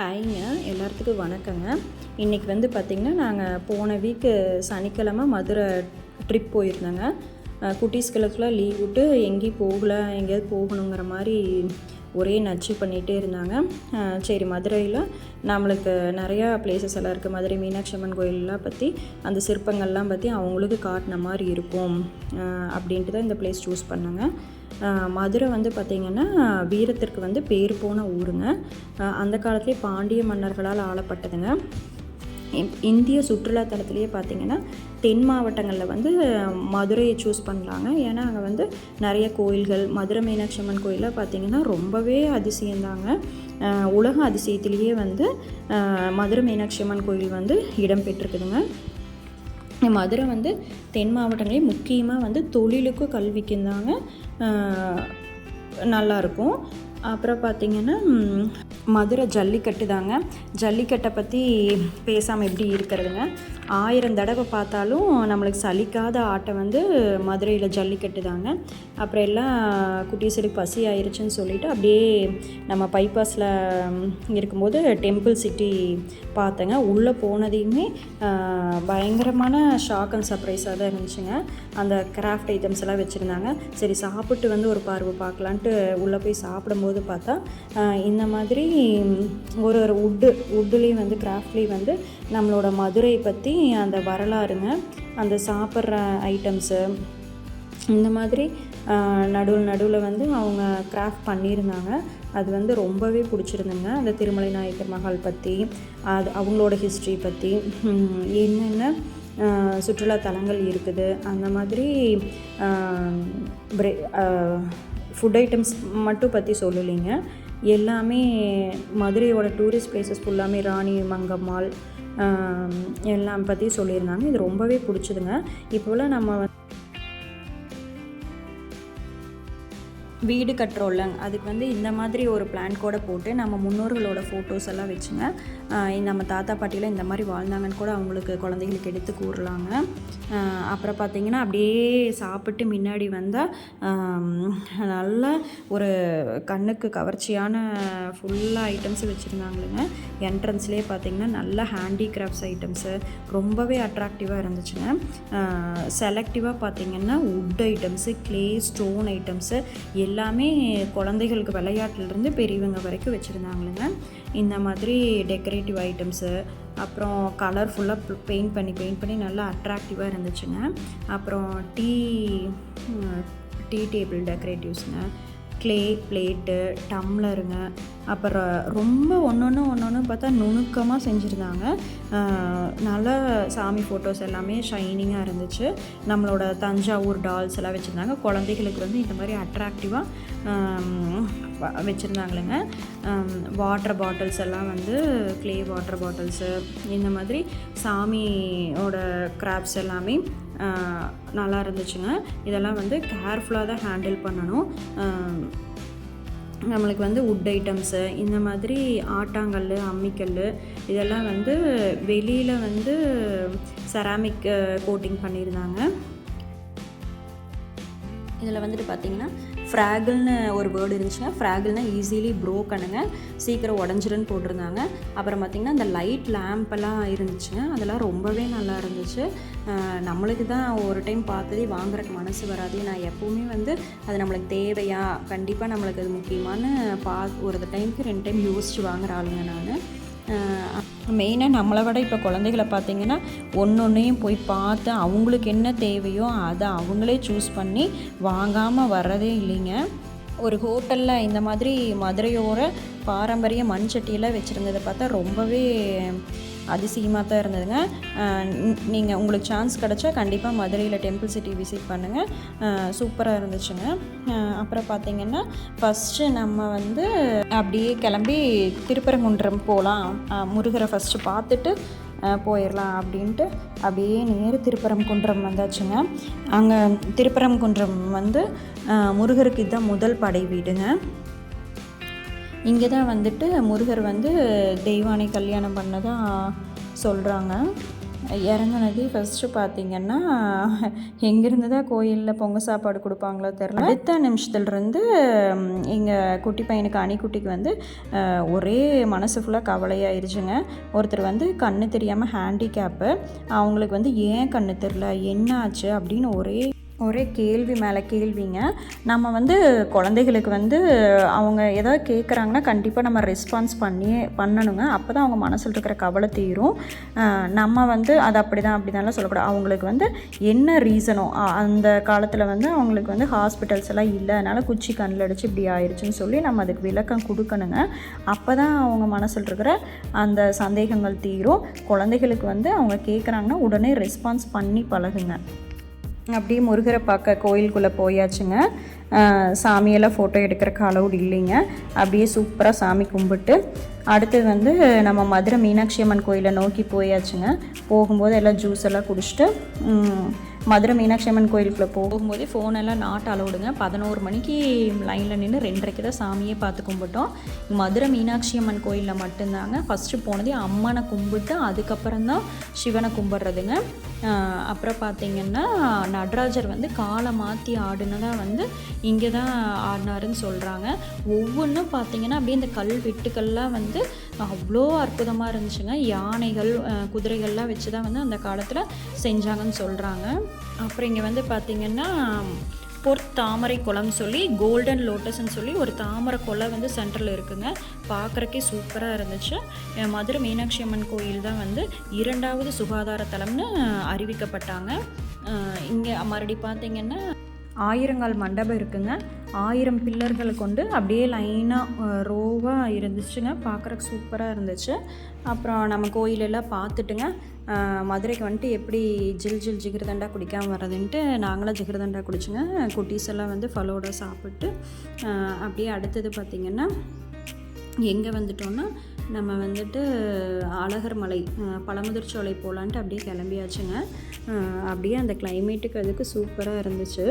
ஹாய்ங்க, எல்லாத்துக்கும் வணக்கங்க. இன்றைக்கி வந்து பார்த்திங்கன்னா, நாங்கள் போன வீக்கு சனிக்கிழமை மதுரை ட்ரிப் போயிருந்தோங்க. குட்டீஸ்களுக்கெலாம் லீவ் விட்டு எங்கேயும் போகலை, எங்கேயாவது போகணுங்கிற மாதிரி ஒரே நச்சு பண்ணிகிட்டே இருந்தாங்க. சரி, மதுரையில் நம்மளுக்கு நிறையா பிளேசஸ் எல்லாம் இருக்குது. மதுரை மீனாட்சி அம்மன் கோயிலெலாம் பற்றி, அந்த சிற்பங்கள்லாம் பற்றி அவங்களுக்கு காட்டின மாதிரி இருக்கும் அப்படின்ட்டு தான் இந்த பிளேஸ் சூஸ் பண்ணேங்க. மதுரை வந்து பார்த்திங்கன்னா வீரத்திற்கு வந்து பேர் போன ஊருங்க. அந்த காலத்துலேயே பாண்டிய மன்னர்களால் ஆளப்பட்டதுங்க. இந்திய சுற்றுலாத்தலத்திலேயே பார்த்திங்கன்னா தென் மாவட்டங்களில் வந்து மதுரையை சூஸ் பண்ணலாங்க. ஏன்னா அங்கே வந்து நிறைய கோயில்கள், மதுரை மீனாட்சி அம்மன் கோயிலில் பார்த்திங்கன்னா ரொம்பவே அதிசயந்தாங்க. உலக அதிசயத்திலேயே வந்து மதுரை மீனாட்சி அம்மன் கோயில் வந்து இடம் பெற்றிருக்குதுங்க. மதுரை வந்து தென் மாவட்டங்களே முக்கியமாக வந்து தொழிலுக்கும் கல்விக்கும் தாங்க நல்லாயிருக்கும். அப்புறம் பார்த்திங்கன்னா மதுரை ஜல்லிக்கட்டு தாங்க. ஜல்லிக்கட்டை பற்றி பேசாமல் எப்படி இருக்கிறதுங்க. 1000 தடவை பார்த்தாலும் நம்மளுக்கு சலிக்காத ஆட்டம் வந்து மதுரையில் ஜல்லிக்கட்டு தாங்க. அப்புறம் எல்லாம் குட்டீஸுக்கு பசி ஆயிடுச்சுன்னு சொல்லிவிட்டு அப்படியே நம்ம பைபாஸில் இருக்கும்போது டெம்பிள் சிட்டி பார்த்தேங்க. உள்ளே போனதையுமே பயங்கரமான ஷாக் அண்ட் சர்ப்ரைஸாக தான் இருந்துச்சுங்க. அந்த கிராஃப்ட் ஐட்டம்ஸ் எல்லாம் வச்சுருந்தாங்க. சரி, சாப்பிட்டு வந்து ஒரு பார்வை பார்க்கலான்ட்டு உள்ளே போய் சாப்பிடும்போது பார்த்தா இந்த மாதிரி ஒரு வுட்டுலேயும் வந்து கிராஃப்ட்லேயும் வந்து நம்மளோட மதுரை பற்றி அந்த வரலாறுங்க, அந்த சாப்பிட்ற ஐட்டம்ஸு, இந்த மாதிரி நடுவில் வந்து அவங்க கிராஃப்ட் பண்ணியிருந்தாங்க. அது வந்து ரொம்பவே பிடிச்சிருந்துங்க. அந்த திருமலை நாயக்கர் மஹால் பற்றி, அது அவங்களோட ஹிஸ்ட்ரி பற்றி, என்னென்ன சுற்றுலா தலங்கள் இருக்குது, அந்த மாதிரி ஃபுட் ஐட்டம்ஸ் மட்டும் பற்றி சொல்லலைங்க. எல்லாமே மதுரையோட டூரிஸ்ட் பிளேசஸ் ஃபுல்லாமே ராணி மங்கம்மாள் எல்லாம் பற்றி சொல்லியிருந்தாங்க. இது ரொம்பவே பிடிச்சதுங்க. இப்போலாம் நம்ம வீடு கட்டுறோம்லங்க, அதுக்கு வந்து இந்த மாதிரி ஒரு பிளான் கூட போட்டு நம்ம முன்னோர்களோட ஃபோட்டோஸ் எல்லாம் வச்சுங்க, நம்ம தாத்தா பாட்டியில் இந்த மாதிரி வாழ்ந்தாங்கன்னு கூட அவங்களுக்கு குழந்தைகளுக்கு எடுத்து கூறலாங்க. அப்புறம் பார்த்திங்கன்னா அப்படியே சாப்பிட்டு முன்னாடி வந்தால் நல்ல ஒரு கண்ணுக்கு கவர்ச்சியான ஃபுல்லாக ஐட்டம்ஸ் வச்சுருந்தாங்களுங்க. என்ட்ரன்ஸ்லேயே பார்த்திங்கன்னா நல்ல ஹேண்டிகிராஃப்ட்ஸ் ஐட்டம்ஸு ரொம்பவே அட்ராக்டிவாக இருந்துச்சுங்க. செலக்டிவாக பார்த்திங்கன்னா would items, clay, stone items எல்லாமே குழந்தைகளுக்கு விளையாட்டுலேருந்து பெரியவங்க வரைக்கும் வச்சுருந்தாங்களுங்க. இந்த மாதிரி டெக்கரேட்டிவ் ஐட்டம்ஸு, அப்புறம் கலர்ஃபுல்லாக பெயிண்ட் பண்ணி நல்லா அட்ராக்டிவாக இருந்துச்சுங்க. அப்புறம் டீ டேபிள் டெக்கரேட்டிவ்ஸுங்க, க்ளே பிளேட்டு, டம்ளருங்க, அப்புறம் ரொம்ப ஒன்று பார்த்தா நுணுக்கமாக செஞ்சுருந்தாங்க. நல்லா சாமி ஃபோட்டோஸ் எல்லாமே ஷைனிங்காக இருந்துச்சு. நம்மளோட தஞ்சாவூர் டால்ஸ் எல்லாம் வச்சுருந்தாங்க. குழந்தைகளுக்கு வந்து இந்த மாதிரி அட்ராக்டிவாக வச்சுருந்தாங்களுங்க. வாட்டர் பாட்டில்ஸ் எல்லாம் வந்து க்ளே வாட்டர் பாட்டில்ஸு, இந்த மாதிரி சாமியோட கிராஃப்ட்ஸ் எல்லாமே நல்லா இருந்துச்சுங்க. இதெல்லாம் வந்து கேர்ஃபுல்லாக தான் ஹேண்டில் பண்ணணும். நம்மளுக்கு வந்து வுட் ஐட்டம்ஸு, இந்த மாதிரி ஆட்டாங்கல், அம்மிக்கல் இதெல்லாம் வந்து வெளியில் வந்து செராமிக் கோட்டிங் பண்ணியிருந்தாங்க. இதில் வந்துட்டு பார்த்திங்கன்னா ஃப்ராகிள்னு ஒரு வேர்டு இருந்துச்சுங்க. ஃப்ராகிள்னால் ஈஸிலி ப்ரோக்கனுங்க, சீக்கிரம் உடஞ்சிருன்னு போட்டிருந்தாங்க. அப்புறம் பார்த்திங்கன்னா இந்த லைட் லேம்பெல்லாம் இருந்துச்சுங்க. அதெல்லாம் ரொம்பவே நல்லா இருந்துச்சு. நம்மளுக்கு தான் ஒரு டைம் பார்த்ததே வாங்குறதுக்கு மனசு வராது. நான் எப்போவுமே வந்து அது நம்மளுக்கு தேவையா, கண்டிப்பாக நம்மளுக்கு அது முக்கியமான ஒரு டைமுக்கு 2 டைம் யோசித்து வாங்குகிற ஆளுங்க நான். மெயினாக நம்மளை விட இப்போ குழந்தைகளை பார்த்திங்கன்னா ஒன்றொன்றையும் போய் பார்த்து அவங்களுக்கு என்ன தேவையோ அதை அவங்களே சூஸ் பண்ணி வாங்காமல் வர்றதே இல்லைங்க. ஒரு ஹோட்டலில் இந்த மாதிரி மதுரையோர பாரம்பரிய மண் சட்டியெல்லாம் வச்சுருந்ததை பார்த்தா ரொம்பவே அதிசயமாக தான் இருந்ததுங்க. நீங்கள் உங்களுக்கு சான்ஸ் கிடச்சா கண்டிப்பாக மதுரையில் டெம்பிள் சிட்டி விசிட் பண்ணுங்கள். சூப்பராக இருந்துச்சுங்க. அப்புறம் பார்த்திங்கன்னா ஃபஸ்ட்டு நம்ம வந்து அப்படியே கிளம்பி திருப்பரங்குன்றம் போகலாம், முருகரை ஃபஸ்ட்டு பார்த்துட்டு போயிடலாம் அப்படின்ட்டு அப்படியே நேரு திருப்பரங்குன்றம் வந்தாச்சுங்க. அங்கே திருப்பரங்குன்றம் வந்து முருகருக்கு இதுதான் முதல் படை வீடுங்க. இங்கே தான் வந்துட்டு முருகர் வந்து தெய்வானை கல்யாணம் பண்ணதாக சொல்கிறாங்க. இறங்குனது ஃபஸ்ட்டு பார்த்திங்கன்னா எங்கேருந்து தான் கோயிலில் பொங்கல் சாப்பாடு கொடுப்பாங்களோ தெரில. அடுத்த நிமிஷத்துலேருந்து எங்கள் குட்டி பையனுக்கு அணிக்குட்டிக்கு வந்து ஒரே மனசு ஃபுல்லாக கவலையாயிருச்சுங்க. ஒருத்தர் வந்து கண்ணு தெரியாமல் ஹேண்டிகேப்பு, அவங்களுக்கு வந்து ஏன் கண்ணு தெரில என்ன ஆச்சு அப்படின்னு ஒரே கேள்வி மேலே கேள்விங்க. நம்ம வந்து குழந்தைகளுக்கு வந்து அவங்க ஏதாவது கேட்குறாங்கன்னா கண்டிப்பாக நம்ம ரெஸ்பான்ஸ் பண்ணணுங்க. அப்போ தான் அவங்க மனசில் இருக்கிற கவலை தீரும். நம்ம வந்து அது அப்படி தான்லாம் சொல்லக்கூடாது. அவங்களுக்கு வந்து என்ன ரீசனோ அந்த காலத்தில் வந்து அவங்களுக்கு வந்து ஹாஸ்பிட்டல்ஸ் எல்லாம் இல்லை, அதனால் குச்சி கண்ணில் அடிச்சு இப்படி ஆயிடுச்சுன்னு சொல்லி நம்ம அதுக்கு விளக்கம் கொடுக்கணுங்க. அப்போ தான் அவங்க மனசில் இருக்கிற அந்த சந்தேகங்கள் தீரும். குழந்தைகளுக்கு வந்து அவங்க கேட்குறாங்கன்னா உடனே ரெஸ்பான்ஸ் பண்ணி பழகுங்க. அப்படியே முருகரை பார்க்க கோயிலுக்குள்ளே போயாச்சுங்க. சாமியெல்லாம் ஃபோட்டோ எடுக்கிறக்கு அலவுட் இல்லைங்க. அப்படியே சூப்பராக சாமி கும்பிட்டு அடுத்தது வந்து நம்ம மதுரை மீனாட்சி அம்மன் கோயிலை நோக்கி போயாச்சுங்க. போகும்போது எல்லாம் ஜூஸ் எல்லாம் குடிச்சிட்டு மதுரை மீனாட்சி அம்மன் கோயிலுக்குள்ளே போகும்போதே ஃபோனெல்லாம் நாட் அலவுடுங்க. 11 மணிக்கு லைனில் நின்று 2:30 தான் சாமியே பார்த்து கும்பிட்டோம். மதுரை மீனாட்சி அம்மன் கோயிலில் மட்டும்தாங்க ஃபஸ்ட்டு போனதே அம்மனை கும்பிட்டு அதுக்கப்புறம் தான் சிவனை கும்பிட்றதுங்க. அப்புறம் பார்த்திங்கன்னா நடராஜர் வந்து காலை மாற்றி ஆடுனதாக வந்து இங்கே தான் ஆடினாருன்னு சொல்கிறாங்க. ஒவ்வொன்றும் பார்த்திங்கன்னா அப்படியே இந்த கல் வெட்டுக்கள்லாம் வந்து அவ்வளோ அற்புதமாக இருந்துச்சுங்க. யானைகள் குதிரைகள்லாம் வச்சு தான் வந்து அந்த காலத்தில் செஞ்சாங்கன்னு சொல்கிறாங்க. அப்புறம் இங்கே வந்து பார்த்திங்கன்னா பொற்தாமரை குளம்னு சொல்லி கோல்டன் லோட்டஸ்ன்னு சொல்லி ஒரு தாமரை குளம் வந்து சென்டரில் இருக்குங்க. பார்க்குறக்கே சூப்பராக இருந்துச்சு. மதுரை மீனாட்சி அம்மன் கோயில் தான் வந்து 2வது சுகாதார தலம்னு அறிவிக்கப்பட்டாங்க. இங்கே மறுபடி பார்த்திங்கன்னா 1000 மண்டபம் இருக்குங்க. 1000 பில்லர்களை கொண்டு அப்படியே லைனாக ரோவாக இருந்துச்சுங்க. பார்க்குறக்கு சூப்பராக இருந்துச்சு. அப்புறம் நம்ம கோயிலெல்லாம் பார்த்துட்டுங்க மதுரைக்கு வந்துட்டு எப்படி ஜிகிர்தண்டா குடிக்காமல் வர்றதுன்ட்டு நாங்களாம் ஜிகிர்தண்டா குடிச்சுங்க. குட்டீஸ் எல்லாம் வந்து ஃபலோடா சாப்பிட்டு அப்படியே அடுத்தது பார்த்திங்கன்னா எங்கே வந்துட்டோன்னா நம்ம வந்துட்டு அழகர் மலை பழமுதிர்ச்சோலை போகலான்ட்டு அப்படியே கிளம்பியாச்சுங்க. அப்படியே அந்த கிளைமேட்டுக்கு அதுக்கு சூப்பராக இருந்துச்சு.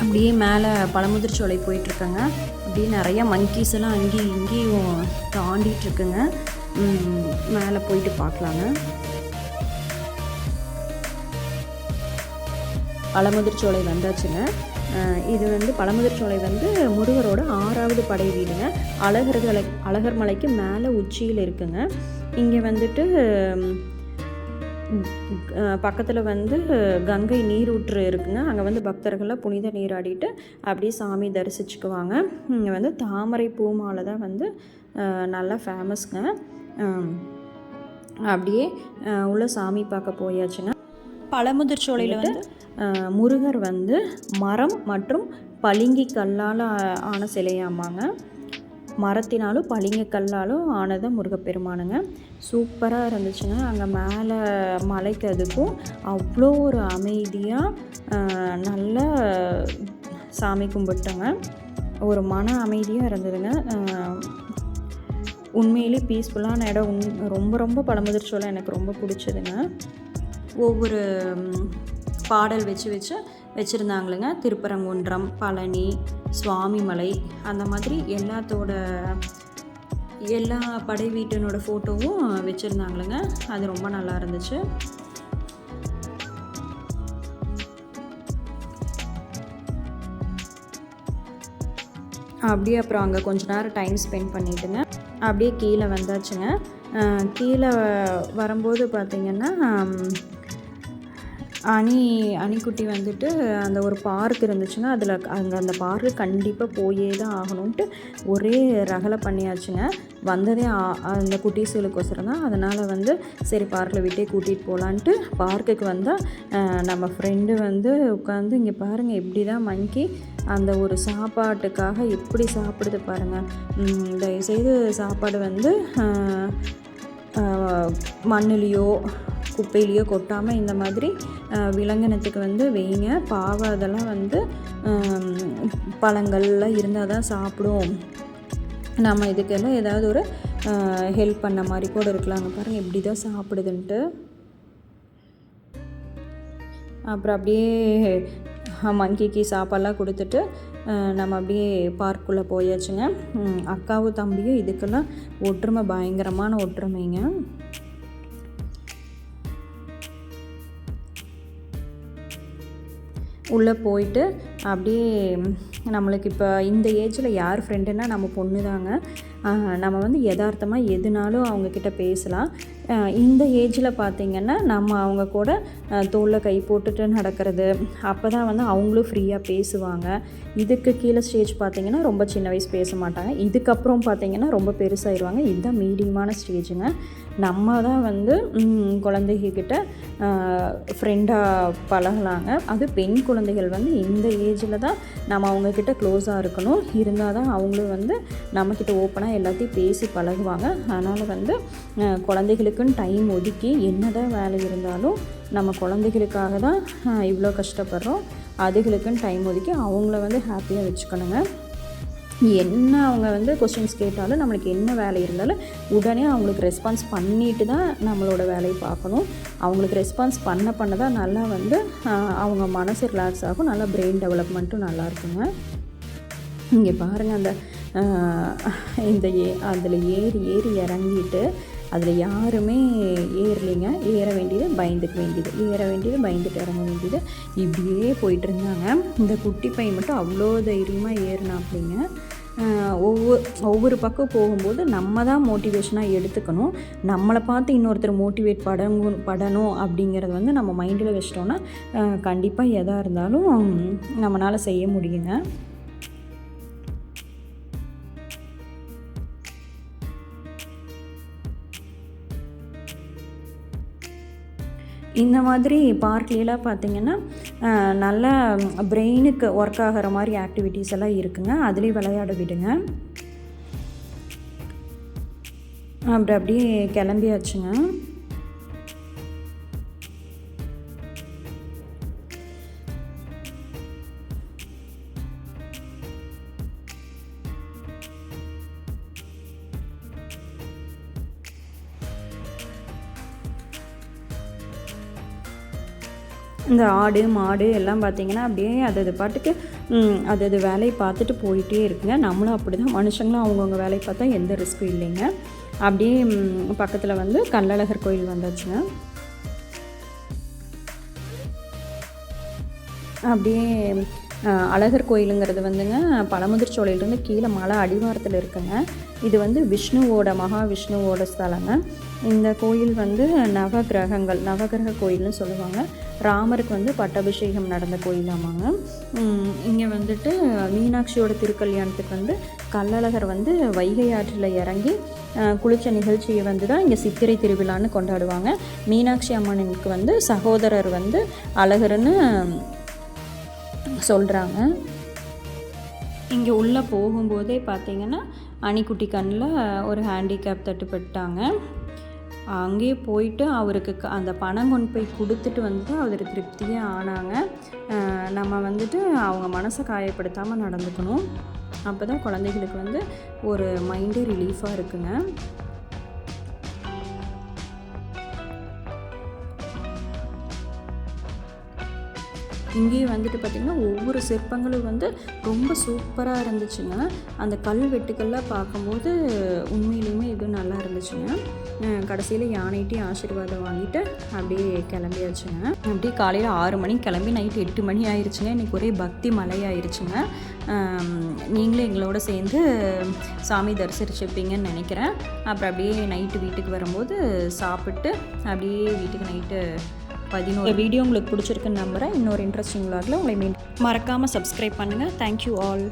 அப்படியே மேலே பழமுதிர்ச்சோலை போயிட்டுருக்கங்க. அப்படியே நிறையா மங்கீஸ் எல்லாம் அங்கேயும் இங்கேயும் தாண்டிகிட்ருக்குங்க. மேலே போயிட்டு பார்க்கலாங்க. பழமுதிர்ச்சோலை வந்தாச்சுங்க. இது வந்து பழமுதிர்ச்சோலை வந்து முருகரோட 6வது படை வீடுங்க. அழகர் மலைக்கு மேலே உச்சியில் இருக்குங்க. இங்கே வந்துட்டு பக்கத்தில் வந்து கங்கை நீரூற்று இருக்குங்க. அங்கே வந்து பக்தர்கள்லாம் புனித நீராடிட்டு அப்படியே சாமி தரிசிச்சுக்குவாங்க. இங்கே வந்து தாமரை பூ மாலை தான் வந்து நல்லா ஃபேமஸ்ங்க. அப்படியே உள்ள சாமி பார்க்க போயாச்சுங்க. பழமுதிர்ச்சோலையில் வந்து முருகர் வந்து மரம் மற்றும் பளிங்கி கல்லால் ஆன சிலையாமாங்க. மரத்தினாலும் பளிங்கு கல்லாலும் ஆனதான் முருகப்பெருமானுங்க. சூப்பராக இருந்துச்சுங்க. அங்கே மேலே மலைக்கு அதுக்கும் அவ்வளோ ஒரு அமைதியாக நல்ல சாமி கும்பிட்டோங்க. ஒரு மன அமைதியாக இருந்ததுங்க. உண்மையிலே பீஸ்ஃபுல்லான இடம். ரொம்ப ரொம்ப பழமுதிர்ச்சோலை எனக்கு ரொம்ப பிடிச்சதுங்க. ஒவ்வொரு பாடல் வச்சுருந்தாங்களுங்க. திருப்பரங்குன்றம், பழனி, சுவாமிமலை அந்த மாதிரி எல்லா படை வீட்டினோட ஃபோட்டோவும் வச்சுருந்தாங்களுங்க. அது ரொம்ப நல்லா இருந்துச்சு. அப்படியே அப்புறம் அங்கே கொஞ்ச நேரம் டைம் ஸ்பெண்ட் பண்ணிவிட்டுங்க அப்படியே கீழே வந்தாச்சுங்க. கீழே வரும்போது பார்த்திங்கன்னா அணிக்குட்டி வந்துட்டு அந்த ஒரு பார்க் இருந்துச்சுங்க. அதில் அந்த பார்க்கு கண்டிப்பாக போயே தான் ஆகணுன்ட்டு ஒரே ரகலை பண்ணியாச்சுங்க. வந்ததே அந்த குட்டீஸுகளுக்கோசரம் தான். அதனால் வந்து சரி பார்க்கில் விட்டே கூட்டிகிட்டு போகலான்ட்டு பார்க்குக்கு வந்தால் நம்ம ஃப்ரெண்டு வந்து உட்காந்து இங்கே பாருங்கள் எப்படி தான் மங்கி அந்த ஒரு சாப்பாட்டுக்காக எப்படி சாப்பிடுது பாருங்கள். தயவுசெய்து சாப்பாடு வந்து மண்ணுலேயோ குப்பையிலையோ கொட்டாமல் இந்த மாதிரி விலங்கினத்துக்கு வந்து வைங்க. பாவம் அதெல்லாம் வந்து பழங்கள்லாம் இருந்தால் தான் சாப்பிடும். நம்ம இதுக்கெல்லாம் ஏதாவது ஒரு ஹெல்ப் பண்ண மாதிரி கூட இருக்கலாங்க. பாருங்கள் எப்படி தான் சாப்பிடுதுன்ட்டு. அப்புறம் அப்படியே மங்கிக்கு சாப்பாடெலாம் கொடுத்துட்டு நம்ம அப்படியே பார்க்குள்ளே போயாச்சுங்க. அக்காவும் தம்பியும் இதுக்கெல்லாம் ஒற்றுமை, பயங்கரமான ஒற்றுமைங்க. உள்ளே போயிட்டு அப்படியே நம்மளுக்கு இப்போ இந்த ஏஜில் யார் ஃப்ரெண்டுன்னா நம்ம பொண்ணு தாங்க. நம்ம வந்து யதார்த்தமாக எதுனாலும் அவங்கக்கிட்ட பேசலாம். இந்த ஏஜில் பார்த்திங்கன்னா நம்ம அவங்க கூட தோளில் கை போட்டுட்டு நடக்கிறது, அப்போ தான் வந்து அவங்களும் ஃப்ரீயாக பேசுவாங்க. இதுக்கு கீழே ஸ்டேஜ் பார்த்திங்கன்னா ரொம்ப சின்ன வயசு பேச மாட்டாங்க. இதுக்கப்புறம் பார்த்திங்கன்னா ரொம்ப பெருசாகிடுவாங்க. இதுதான் மீடியமான ஸ்டேஜுங்க. நம்ம தான் வந்து குழந்தைகிட்ட ஃப்ரெண்டாக பழகலாங்க. அது பெண் குழந்தைகள் வந்து இந்த ஏஜில் தான் நம்ம அவங்கக்கிட்ட க்ளோஸாக இருக்கணும். இருந்தால் தான் அவங்களும் வந்து நம்மக்கிட்ட ஓப்பனாக எல்லாத்தையும் பேசி பழகுவாங்க. அதனால் வந்து குழந்தைகளுக்குன்னு டைம் ஒதுக்கி என்ன தான் வேலை இருந்தாலும் நம்ம குழந்தைகளுக்காக தான் இவ்வளோ கஷ்டப்படுறோம். அதுகளுக்குன்னு டைம் ஒதுக்கி அவங்கள வந்து ஹாப்பியாக வச்சுக்கணுங்க. என்ன அவங்க வந்து கொஸ்டின்ஸ் கேட்டாலும் நம்மளுக்கு என்ன வேலை இருந்தாலும் உடனே அவங்களுக்கு ரெஸ்பான்ஸ் பண்ணிட்டு தான் நம்மளோட வேலையை பார்க்கணும். அவங்களுக்கு ரெஸ்பான்ஸ் பண்ண தான் நல்லா வந்து அவங்க மனசு ரிலாக்ஸ் ஆகும். நல்லா பிரெயின் டெவலப்மெண்ட்டும் நல்லா இருக்குங்க. இங்கே பாருங்கள் அந்த அதில் ஏறி இறங்கிட்டு அதில் யாருமே ஏறலைங்க. ஏற வேண்டியது பயந்துக்க வேண்டியது, ஏற வேண்டியது பயந்துட்டு இறங்க வேண்டியது, இப்படியே போயிட்டு இருந்தாங்க. இந்த குட்டி பையன் மட்டும் அவ்வளோ தைரியமாக ஏறினாப்பிங்க. ஒவ்வொரு பக்கம் போகும்போது நம்ம தான் மோட்டிவேஷனாக எடுத்துக்கணும். நம்மளை பார்த்து இன்னொருத்தர் மோட்டிவேட் படணும் அப்படிங்கிறது வந்து நம்ம மைண்டில் வச்சிட்டோன்னா கண்டிப்பாக எதாக இருந்தாலும் நம்மளால் செய்ய முடியுங்க. இந்த மாதிரி பார்க்லாம் பார்த்திங்கன்னா நல்லா பிரெயினுக்கு ஒர்க் ஆகிற மாதிரி ஆக்டிவிட்டீஸ் எல்லாம் இருக்குங்க. அதுலேயும் விளையாட விடுங்க. அப்படியே கிளம்பியாச்சுங்க. இந்த ஆடு மாடு எல்லாம் பார்த்திங்கன்னா அப்படியே அது பாட்டுக்கு அது வேலையை பார்த்துட்டு போயிட்டே இருக்குங்க. நம்மளும் அப்படி தான், மனுஷங்களும் அவங்கவுங்க வேலையை பார்த்தா எந்த ரிஸ்க்கும் இல்லைங்க. அப்படியே பக்கத்தில் வந்து கள்ளழகர் கோயில் வந்தாச்சுங்க. அப்படியே அழகர் கோயிலுங்கிறது வந்துங்க பழமுதிர்ச்சோலையிலேருந்து கீழே மலை அடிவாரத்தில் இருக்குங்க. இது வந்து மகாவிஷ்ணுவோட ஸ்தலங்க. இந்த கோயில் வந்து நவகிரக கோயில்னு சொல்லுவாங்க. ராமருக்கு வந்து பட்டாபிஷேகம் நடந்த கோயிலாமாங்க. இங்கே வந்துட்டு மீனாட்சியோட திருக்கல்யாணத்துக்கு வந்து கள்ளழகர் வந்து வைகை ஆற்றில் இறங்கி குளித்த நிகழ்ச்சியை வந்து தான் இங்கே சித்திரை திருவிழான்னு கொண்டாடுவாங்க. மீனாட்சி அம்மனுக்கு வந்து சகோதரர் வந்து அழகர்னு சொல்கிறாங்க. இங்கே உள்ளே போகும்போதே பார்த்திங்கன்னா அணிக்குட்டி கண்ணில் ஒரு ஹேண்டிகேப் தட்டுப்பட்டாங்க. அங்கேயே போயிட்டு அவருக்கு அந்த பணம் கொண்டு போய் கொடுத்துட்டு வந்து அவர் திருப்தியே ஆனாங்க. நம்ம வந்துட்டு அவங்க மனசை காயப்படுத்தாமல் நடந்துக்கணும். அப்போ தான் குழந்தைகளுக்கு வந்து ஒரு மைண்டு ரிலீஃபாக இருக்குங்க. இங்கேயும் வந்துட்டு பார்த்திங்கன்னா ஒவ்வொரு சிற்பங்களும் வந்து ரொம்ப சூப்பராக இருந்துச்சுங்க. அந்த கல்வெட்டுக்கள்லாம் பார்க்கும்போது உண்மையிலுமே இது நல்லா இருந்துச்சுங்க. கடைசியில் யானைகிட்டையும் ஆசீர்வாதம் வாங்கிட்டு அப்படியே கிளம்பியாச்சுங்க. அப்படியே காலையில் 6 மணிக்கு கிளம்பி நைட்டு 8 மணி ஆயிடுச்சுங்க. இன்றைக்கி ஒரே பக்தி மலை ஆயிடுச்சுங்க. நீங்களும் எங்களோட சேர்ந்து சாமி தரிசிச்சிருப்பீங்கன்னு நினைக்கிறேன். அப்புறம் அப்படியே நைட்டு வீட்டுக்கு வரும்போது சாப்பிட்டு அப்படியே வீட்டுக்கு நைட்டு 11 வீடியோ உங்களுக்கு பிடிச்சிருக்குன்னு நம்புகிறேன். இன்னொரு இன்ட்ரெஸ்டிங் vlogல உங்களை மறக்காமல் சப்ஸ்கிரைப் பண்ணுங்கள். Thank you all.